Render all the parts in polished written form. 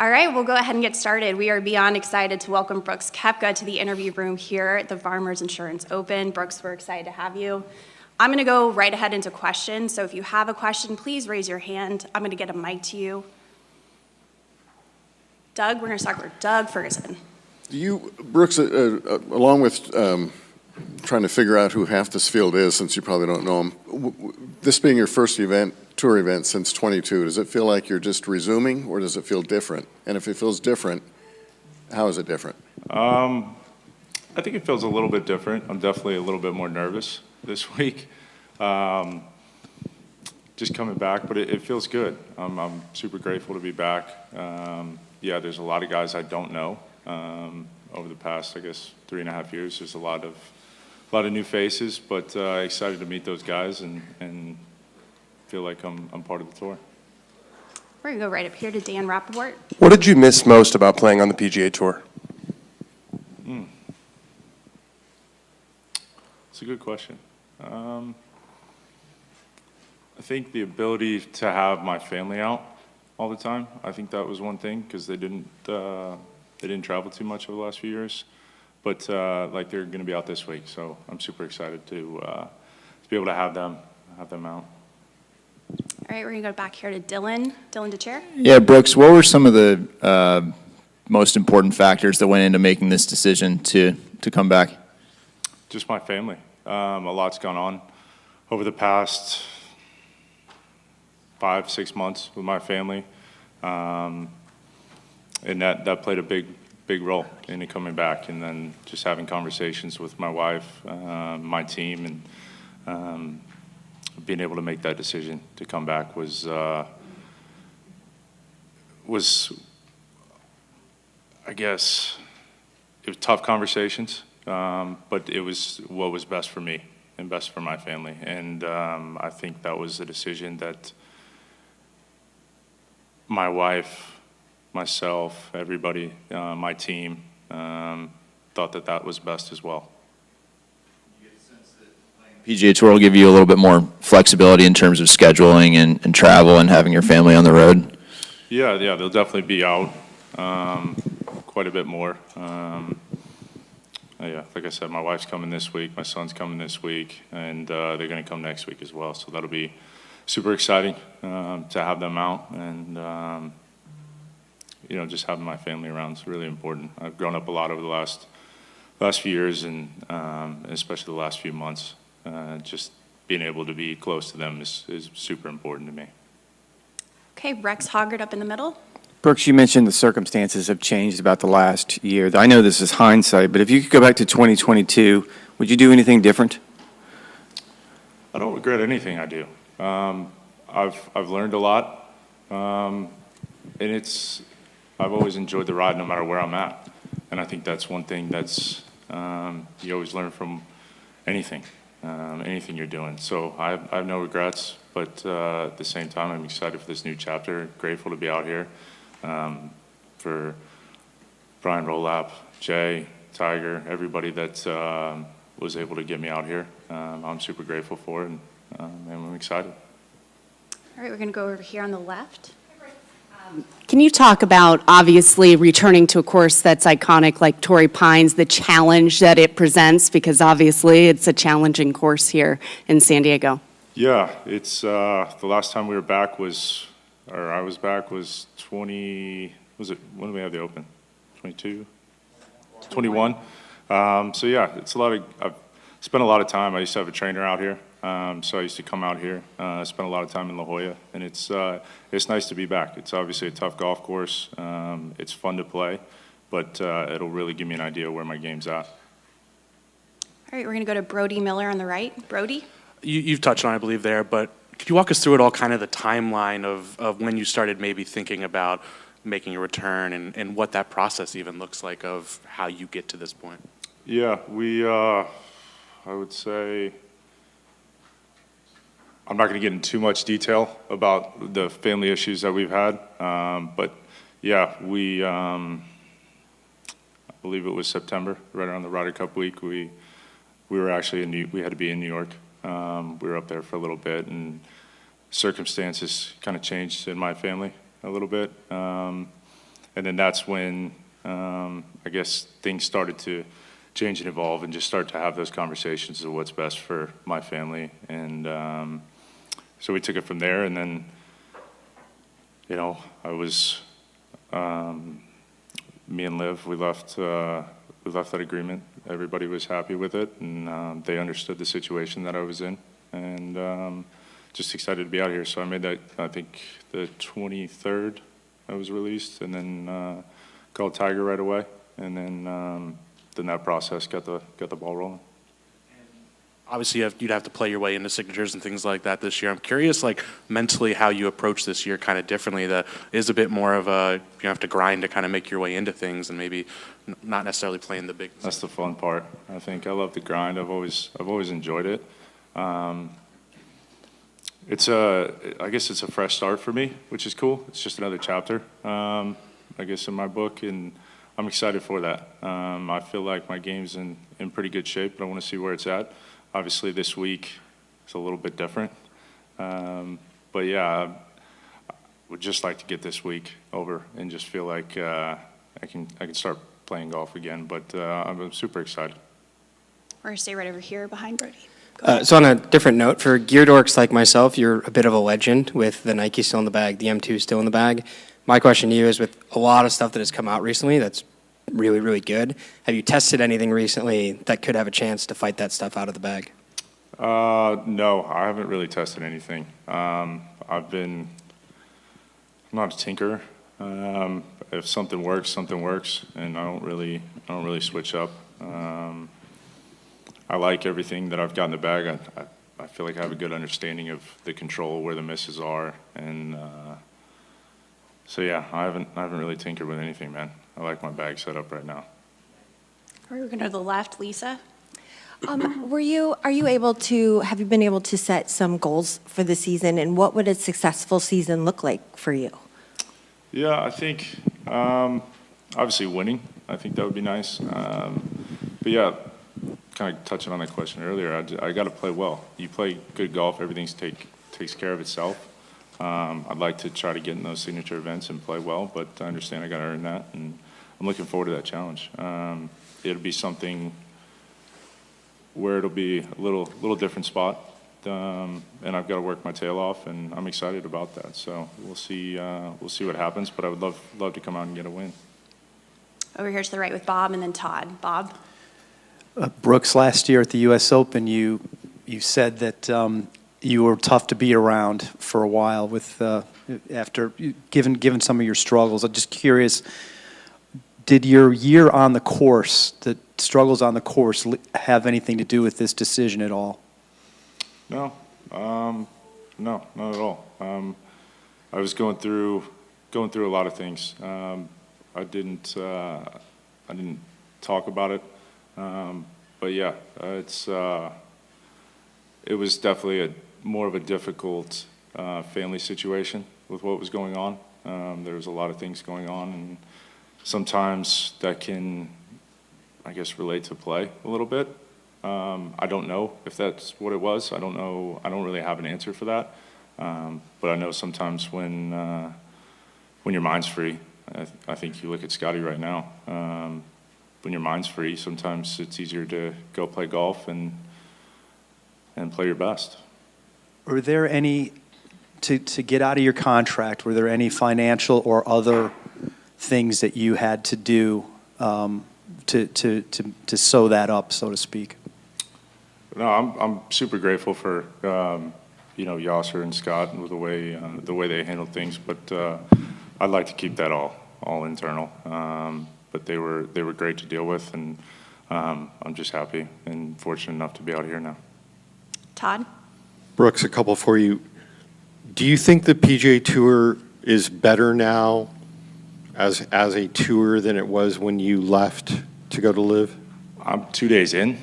All right, we'll go ahead and get started. We are beyond excited to welcome Brooks Koepka to the interview room here at the Farmers Insurance Open. Brooks, we're excited to have you. I'm going to go right ahead into questions, so if you have a question, please raise your hand. I'm going to get a mic to you. Doug, we're going to start with Doug Ferguson. Brooks, along with trying to figure out who half this field is, since you probably don't know them, this being your first tour event since 22, does it feel like you're just resuming, or does it feel different? And if it feels different, how is it different? I think it feels a little bit different. I'm definitely a little bit more nervous this week. Just coming back, but it feels good. I'm super grateful to be back. Yeah, there's a lot of guys I don't know. Over the past, I guess, 3.5 years, there's a lot of new faces, but excited to meet those guys and feel like I'm part of the tour. We're going to go right up here to Dan Rappaport. What did you miss most about playing on the PGA Tour? It's a good question. I think the ability to have my family out all the time. I think that was one thing, because they didn't travel too much over the last few years, but like they're going to be out this week, so I'm super excited to be able to have them out. All right, we're going to go back here to Dylan. Dylan DeChair. Yeah, Brooks, what were some of the most important factors that went into making this decision to come back? Just my family. A lot's gone on over the past 5-6 months with my family, and that played a big role in it coming back. And then just having conversations with my wife, my team, and being able to make that decision to come back was I guess it was tough conversations, but it was what was best for me and best for my family. And I think that was a decision that my wife, myself, everybody, my team, thought that was best as well. You get a sense that PGA Tour will give you a little bit more flexibility in terms of scheduling and travel and having your family on the road? Yeah, they'll definitely be out quite a bit more. Yeah, like I said, my wife's coming this week, my son's coming this week, and they're going to come next week as well. So that'll be super exciting to have them out, and just having my family around is really important. I've grown up a lot over the last few years, and especially the last few months. Just being able to be close to them is super important to me. Okay, Rex Hoggard up in the middle. Brooks, you mentioned the circumstances have changed about the last year. I know this is hindsight, but if you could go back to 2022, would you do anything different? I don't regret anything I do. I've learned a lot, and I've always enjoyed the ride no matter where I'm at. And I think that's one thing that's you always learn from anything you're doing. So I have no regrets, but at the same time, I'm excited for this new chapter. Grateful to be out here. For Brian Rolap, Jay, Tiger, everybody that was able to get me out here. I'm super grateful for it, and I'm excited. All right, we're going to go over here on the left. Can you talk about, obviously, returning to a course that's iconic like Torrey Pines, the challenge that it presents, because obviously it's a challenging course here in San Diego? Yeah, it's the last time we were back I was back was when did we have the Open? 22? 21? So yeah, I've spent a lot of time. I used to have a trainer out here, so I used to come out here, spend a lot of time in La Jolla, and it's nice to be back. It's obviously a tough golf course. It's fun to play, but it'll really give me an idea where my game's at. All right, we're going to go to Brody Miller on the right. Brody? You've touched on it, I believe, there, but could you walk us through it all, kind of the timeline of when you started maybe thinking about making a return and what that process even looks like of how you get to this point? Yeah, I would say, I'm not going to get into too much detail about the family issues that we've had, but yeah, I believe it was September, right around the Ryder Cup week. We were actually we had to be in New York. We were up there for a little bit, and circumstances kind of changed in my family a little bit. And then that's when, I guess, things started to change and evolve and just start to have those conversations of what's best for my family. And so we took it from there. And then, you know, I was, me and Liv, we left that agreement. Everybody was happy with it, and they understood the situation that I was in. And just excited to be out here. So I made that, I think, the 23rd I was released, and then called Tiger right away. And then that process got the ball rolling. Obviously, you'd have to play your way into signatures and things like that this year. I'm curious, like, mentally how you approach this year kind of differently. That is a bit more of a, you have to grind to kind of make your way into things and maybe not necessarily playing the big. That's the fun part. I think I love the grind. I've always enjoyed it. I guess it's a fresh start for me, which is cool. It's just another chapter, I guess, in my book, and I'm excited for that. I feel like my game's in pretty good shape, but I want to see where it's at. Obviously, this week is a little bit different. But yeah, I would just like to get this week over and just feel like I can start playing golf again. But I'm super excited. We're going to stay right over here behind Brody. So on a different note, for gear dorks like myself, you're a bit of a legend with the Nike still in the bag, the M2 still in the bag. My question to you is, with a lot of stuff that has come out recently that's really, really good, have you tested anything recently that could have a chance to fight that stuff out of the bag? No, I haven't really tested anything. I'm not a tinkerer. If something works, and I don't really switch up. I like everything that I've got in the bag. I feel like I have a good understanding of the control, where the misses are, and so yeah, I haven't really tinkered with anything, man. I like my bag set up right now. All right, we're going to go to the left, Lisa. Have you been able to set some goals for the season, and what would a successful season look like for you? Yeah, I think obviously winning. I think that would be nice. But yeah, kind of touching on that question earlier, I got to play well. You play good golf, everything takes care of itself. I'd like to try to get in those signature events and play well, but I understand I got to earn that, and I'm looking forward to that challenge. It'll be something where it'll be a little different spot, and I've got to work my tail off, and I'm excited about that. So we'll see what happens, but I would love to come out and get a win. Over here to the right with Bob, and then Todd. Bob? Brooks, last year at the U.S. Open, you said that you were tough to be around for a while with after given some of your struggles. I'm just curious, did your year on the course, the struggles on the course, have anything to do with this decision at all? No, not at all. I was going through a lot of things. I didn't talk about it, but yeah, it was definitely more of a difficult family situation with what was going on. There was a lot of things going on, and sometimes that can, I guess, relate to play a little bit. I don't know if that's what it was. I don't know. I don't really have an answer for that. But I know sometimes when your mind's free, I think you look at Scotty right now. When your mind's free, sometimes it's easier to go play golf and play your best. Were there any, to get out of your contract, were there any financial or other things that you had to do to sew that up, so to speak? No, I'm super grateful for Yasser and Scott and the way they handled things, but I'd like to keep that all internal. But they were great to deal with, and I'm just happy and fortunate enough to be out here now. Todd? Brooks, a couple for you. Do you think the PGA Tour is better now as a tour than it was when you left to go to LIV? I'm 2 days in,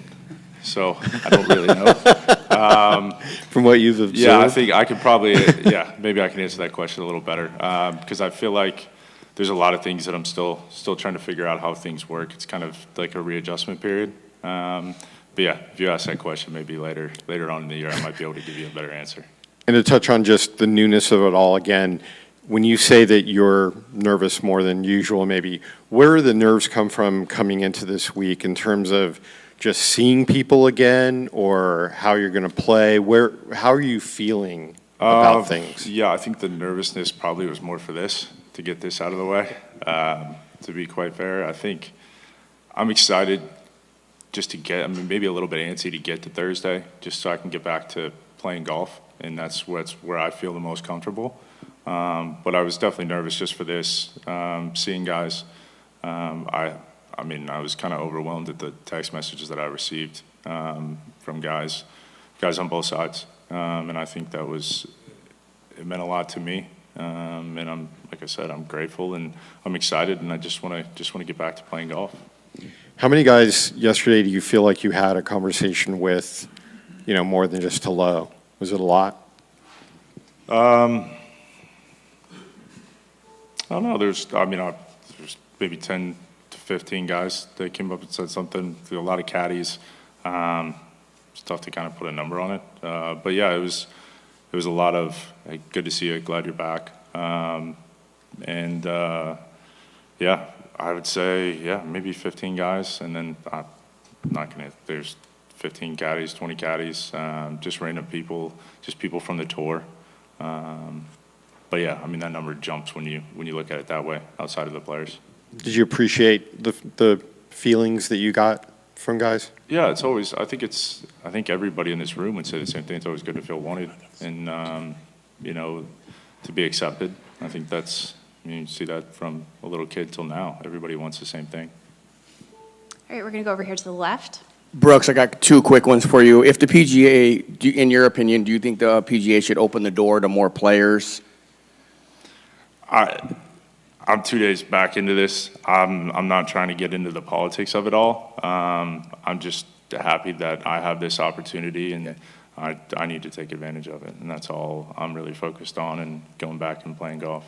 so I don't really know. From what you've observed? Yeah, I think I could probably, maybe I can answer that question a little better, because I feel like there's a lot of things that I'm still trying to figure out how things work. It's kind of like a readjustment period. But yeah, if you ask that question maybe later on in the year, I might be able to give you a better answer. And to touch on just the newness of it all again, when you say that you're nervous more than usual, maybe, where do the nerves come from coming into this week in terms of just seeing people again or how you're going to play? How are you feeling about things? Yeah, I think the nervousness probably was more for this, to get this out of the way. To be quite fair, I think I'm excited just to get, I mean, maybe a little bit antsy to get to Thursday, just so I can get back to playing golf, and that's where I feel the most comfortable. But I was definitely nervous just for this, seeing guys. I mean, I was kind of overwhelmed at the text messages that I received from guys on both sides, and I think it meant a lot to me. And I'm, like I said, I'm grateful and I'm excited, and I just want to get back to playing golf. How many guys yesterday do you feel like you had a conversation with, more than just hello? Was it a lot? I don't know. There's maybe 10 to 15 guys that came up and said something. A lot of caddies. It's tough to kind of put a number on it. But yeah, it was a lot of, hey, good to see you, glad you're back. Yeah, I would say, yeah, maybe 15 guys. And then I'm not going to, there's 15 caddies, 20 caddies, just random people, just people from the tour. But yeah, I mean, that number jumps when you look at it that way, outside of the players. Did you appreciate the feelings that you got from guys? Yeah, it's always, I think everybody in this room would say the same thing. It's always good to feel wanted and, to be accepted. I think you see that from a little kid till now. Everybody wants the same thing. All right, we're going to go over here to the left. Brooks, I got two quick ones for you. If the PGA, in your opinion, do you think the PGA should open the door to more players? I'm 2 days back into this. I'm not trying to get into the politics of it all. I'm just happy that I have this opportunity, and I need to take advantage of it. And that's all I'm really focused on, and going back and playing golf.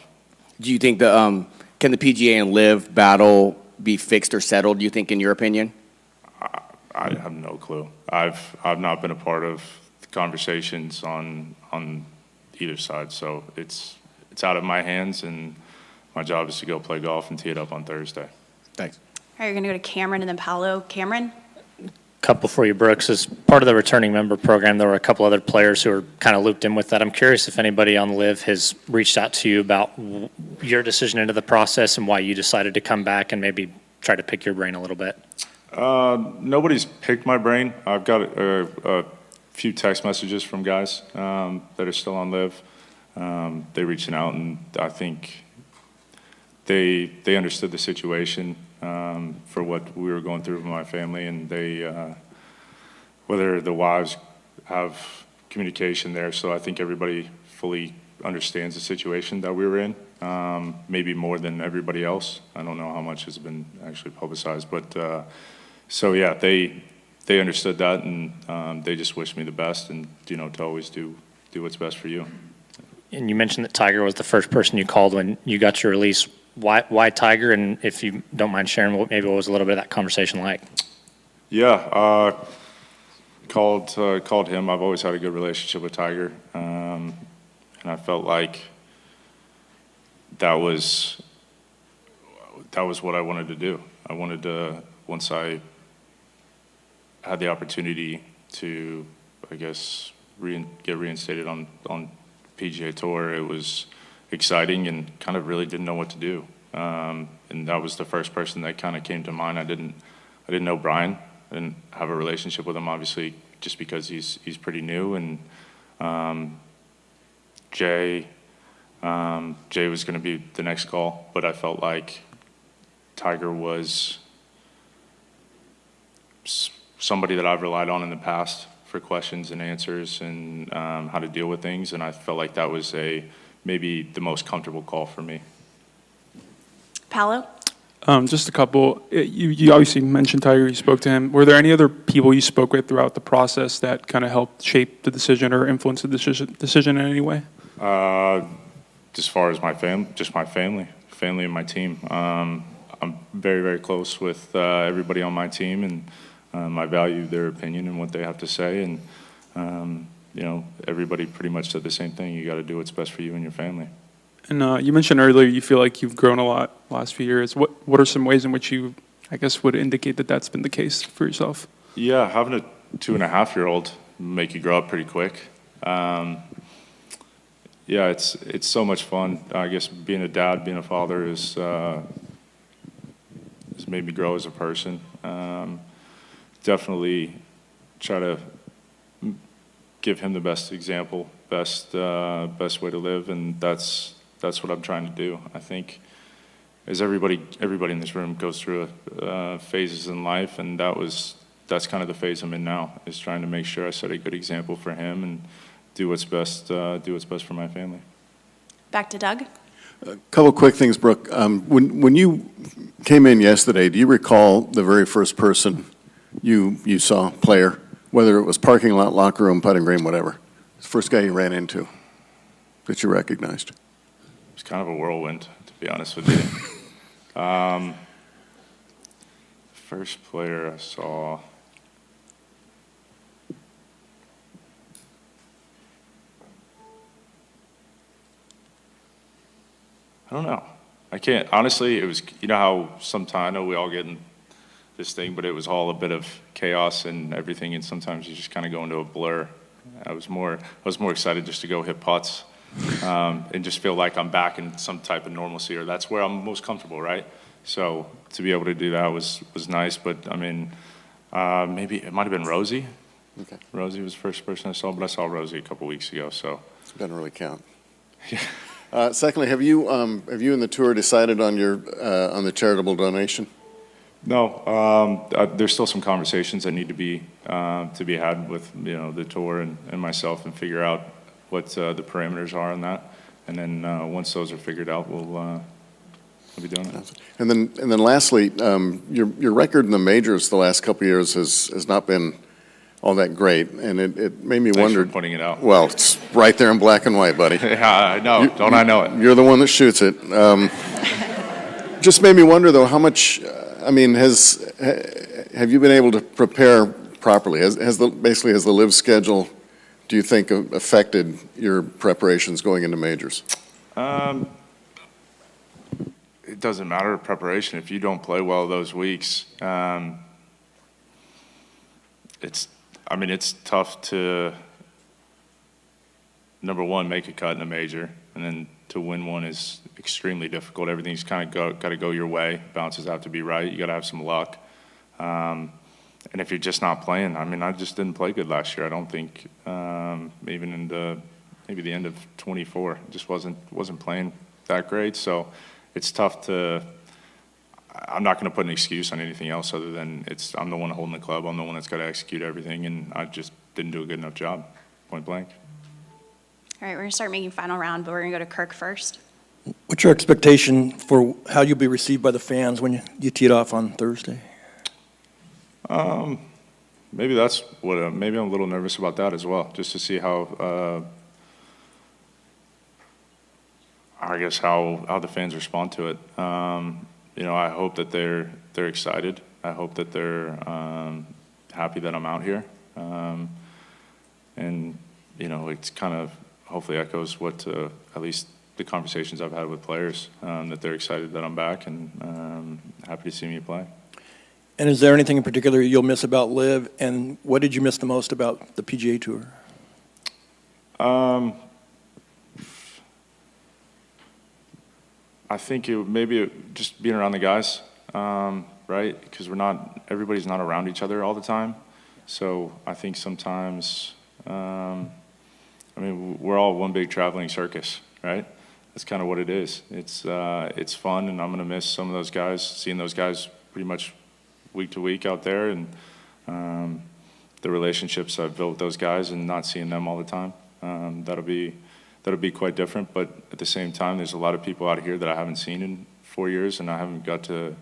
Do you think can the PGA and LIV battle be fixed or settled, do you think, in your opinion? I have no clue. I've not been a part of the conversations on either side, so it's out of my hands, and my job is to go play golf and tee it up on Thursday. Thanks. All right, you're going to go to Cameron and then Paolo. Cameron? Couple for you, Brooks. As part of the returning member program, there were a couple other players who were kind of looped in with that. I'm curious if anybody on LIV has reached out to you about your decision into the process and why you decided to come back and maybe try to pick your brain a little bit. Nobody's picked my brain. I've got a few text messages from guys that are still on LIV. They reaching out, and I think they understood the situation for what we were going through with my family, and they whether the wives have communication there. So I think everybody fully understands the situation that we were in, maybe more than everybody else. I don't know how much has been actually publicized, but so yeah, they understood that, and they just wished me the best, and to always do what's best for you. And you mentioned that Tiger was the first person you called when you got your release. Why Tiger? And if you don't mind sharing, what was a little bit of that conversation like? Yeah, called him. I've always had a good relationship with Tiger, and I felt like that was what I wanted to do. I wanted to, once I had the opportunity to, I guess, get reinstated on PGA Tour, it was exciting and kind of really didn't know what to do. And that was the first person that kind of came to mind. I didn't know Brian. I didn't have a relationship with him, obviously, just because he's pretty new. And Jay was going to be the next call, but I felt like Tiger was somebody that I've relied on in the past for questions and answers and how to deal with things, and I felt like that was maybe the most comfortable call for me. Paolo? Just a couple. You obviously mentioned Tiger, you spoke to him. Were there any other people you spoke with throughout the process that kind of helped shape the decision or influence the decision in any way? As far as my family and my team. I'm very, very close with everybody on my team, and I value their opinion and what they have to say. And, everybody pretty much said the same thing. You got to do what's best for you and your family. And you mentioned earlier you feel like you've grown a lot last few years. What are some ways in which you, I guess, would indicate that that's been the case for yourself? Yeah, having a 2.5-year-old make you grow up pretty quick. Yeah, it's so much fun. I guess being a dad, being a father has made me grow as a person. Definitely try to give him the best example, best way to live, and that's what I'm trying to do. I think as everybody in this room goes through phases in life, and that's kind of the phase I'm in now, is trying to make sure I set a good example for him and do what's best for my family. Back to Doug. A couple quick things, Brooke. When you came in yesterday, do you recall the very first person you saw, player, whether it was parking lot, locker room, putting green, whatever? The first guy you ran into that you recognized? It's kind of a whirlwind, to be honest with you. First player I saw. I don't know. I can't, honestly, it was, you know how sometimes, I know we all get in this thing, but it was all a bit of chaos and everything, and sometimes you just kind of go into a blur. I was more excited just to go hit putts and just feel like I'm back in some type of normalcy, or that's where I'm most comfortable, right? So to be able to do that was nice, but I mean, maybe it might have been Rosie. Okay. Rosie was the first person I saw, but I saw Rosie a couple weeks ago, so. It doesn't really count. Secondly, have you and the tour decided on the charitable donation? No, there's still some conversations that need to be had with the tour and myself, and figure out what the parameters are on that. And then once those are figured out, we'll be doing it. And then lastly, your record in the majors the last couple of years has not been all that great, and it made me wonder. Thanks for pointing it out. Well, it's right there in black and white, buddy. Yeah, I know. Don't I know it? You're the one that shoots it. Just made me wonder, though, how much. I mean, have you been able to prepare properly? Has the LIV schedule, do you think, affected your preparations going into majors? It doesn't matter preparation if you don't play well those weeks. It's tough to, number one, make a cut in a major, and then to win one is extremely difficult. Everything's kind of got to go your way. Bounces have to be right. You got to have some luck. And if you're just not playing, I just didn't play good last year. I don't think, even in maybe the end of 24, just wasn't playing that great. So it's tough to. I'm not going to put an excuse on anything else other than I'm the one holding the club. I'm the one that's got to execute everything, and I just didn't do a good enough job, point blank. All right, we're going to start making final round, but we're going to go to Kirk first. What's your expectation for how you'll be received by the fans when you tee it off on Thursday? Maybe that's what. Maybe I'm a little nervous about that as well, just to see how. I guess how the fans respond to it. I hope that they're excited. I hope that they're happy that I'm out here, and it's kind of hopefully echoes what at least the conversations I've had with players, that they're excited that I'm back and happy to see me play. And is there anything in particular you'll miss about LIV, and what did you miss the most about the PGA Tour? I think just being around the guys, right? Because everybody's not around each other all the time. So I think sometimes, we're all one big traveling circus, right? That's kind of what it is. It's fun, and I'm going to miss some of those guys, seeing those guys pretty much week to week out there, and the relationships I've built with those guys, and not seeing them all the time. That'll be quite different, but at the same time, there's a lot of people out here that I haven't seen in 4 years, and I haven't got to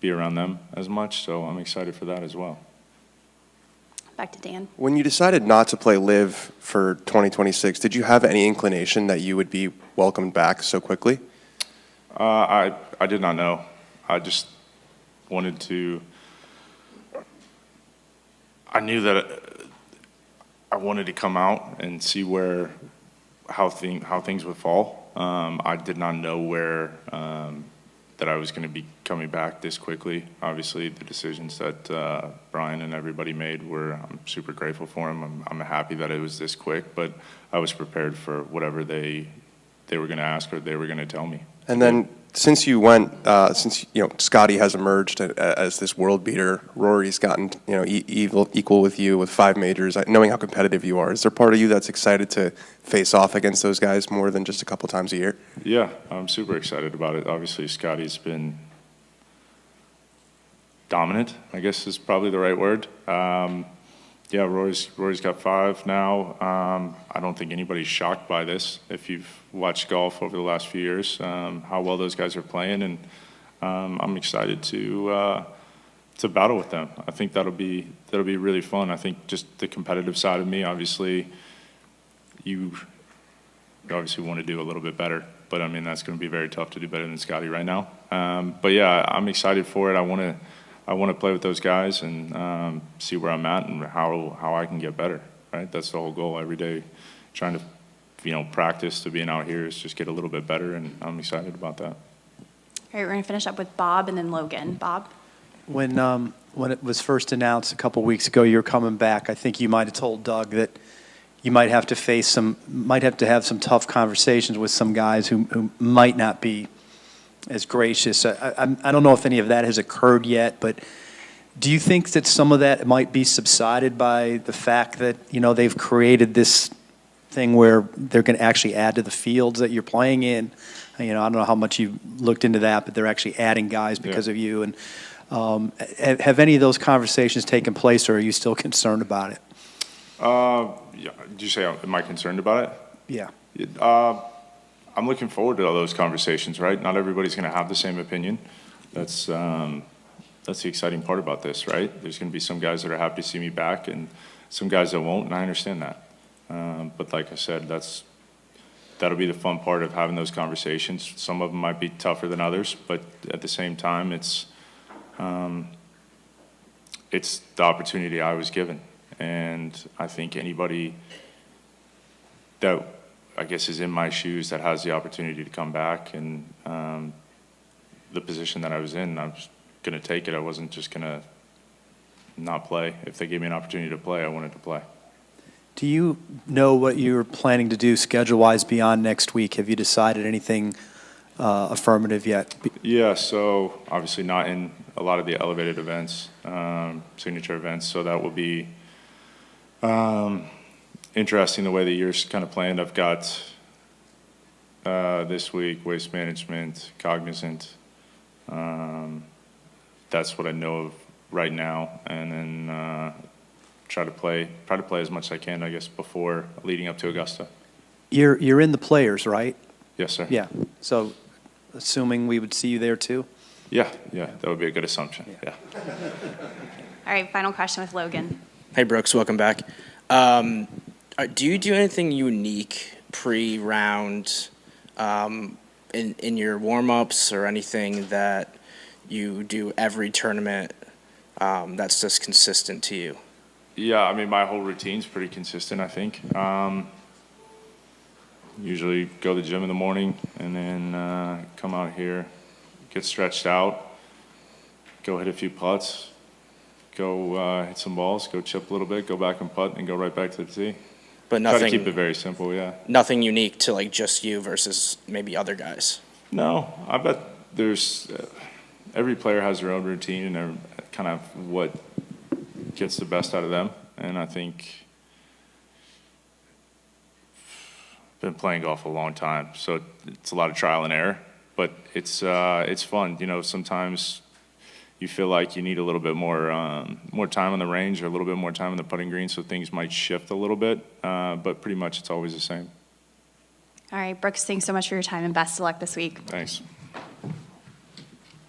be around them as much, so I'm excited for that as well. Back to Dan. When you decided not to play LIV for 2026, did you have any inclination that you would be welcomed back so quickly? I did not know. I just wanted to. I knew that I wanted to come out and see how things would fall, I did not know where that I was going to be coming back this quickly. Obviously, the decisions that Brian and everybody made I'm super grateful for them. I'm happy that it was this quick, but I was prepared for whatever they were going to ask or they were going to tell me. And then since you went, Scotty has emerged as this world beater, Rory's gotten, equal with you with 5 majors, knowing how competitive you are. Is there part of you that's excited to face off against those guys more than just a couple times a year? Yeah, I'm super excited about it. Obviously, Scotty's been dominant, I guess is probably the right word. Yeah, Rory's got 5 now. I don't think anybody's shocked by this. If you've watched golf over the last few years, how well those guys are playing, and I'm excited to battle with them. I think that'll be really fun. I think just the competitive side of me, obviously, you obviously want to do a little bit better, but I mean that's going to be very tough to do better than Scotty right now. But yeah, I'm excited for it. I want to play with those guys and see where I'm at and how I can get better, right? That's the whole goal every day, trying to, practice to being out here is just get a little bit better, and I'm excited about that. All right, we're going to finish up with Bob and then Logan. Bob? When it was first announced a couple weeks ago you were coming back, I think you might have told Doug that you might have to have some tough conversations with some guys who might not be as gracious. I don't know if any of that has occurred yet, but do you think that some of that might be subsided by the fact that, they've created this thing where they're going to actually add to the fields that you're playing in? I don't know how much you looked into that, but they're actually adding guys because of you. And have any of those conversations taken place, or are you still concerned about it? Yeah, did you say, am I concerned about it? Yeah. I'm looking forward to all those conversations, right? Not everybody's going to have the same opinion. That's the exciting part about this, right? There's going to be some guys that are happy to see me back and some guys that won't, and I understand that. But like I said, that'll be the fun part of having those conversations. Some of them might be tougher than others, but at the same time, it's the opportunity I was given. And I think anybody that I guess is in my shoes that has the opportunity to come back and the position that I was in, I was going to take it. I wasn't just going to not play. If they gave me an opportunity to play, I wanted to play. Do you know what you're planning to do schedule-wise beyond next week? Have you decided anything affirmative yet? Yeah, so obviously not in a lot of the elevated events, signature events, so that will be interesting the way the year's kind of planned. I've got this week Waste Management, Cognizant. That's what I know of right now, and then try to play as much as I can, I guess, before leading up to Augusta. You're in the Players, right? Yes, sir. Yeah. So, assuming we would see you there too. Yeah, that would be a good assumption. Yeah. All right, final question with Logan. Hey, Brooks, welcome back. Do you do anything unique pre-round in your warm-ups or anything that you do every tournament that's just consistent to you? Yeah, I mean, my whole routine's pretty consistent, I think. Usually go to the gym in the morning and then come out here, get stretched out, go hit a few putts, go hit some balls, go chip a little bit, go back and putt, and go right back to the tee. But nothing. Try to keep it very simple, yeah. Nothing unique to like just you versus maybe other guys. No, I bet there's every player has their own routine and kind of what gets the best out of them. And I think I've been playing golf a long time, so it's a lot of trial and error. But it's fun, Sometimes you feel like you need a little bit more time on the range or a little bit more time on the putting green, so things might shift a little bit. But pretty much it's always the same. All right, Brooks, thanks so much for your time and best of luck this week. Thanks.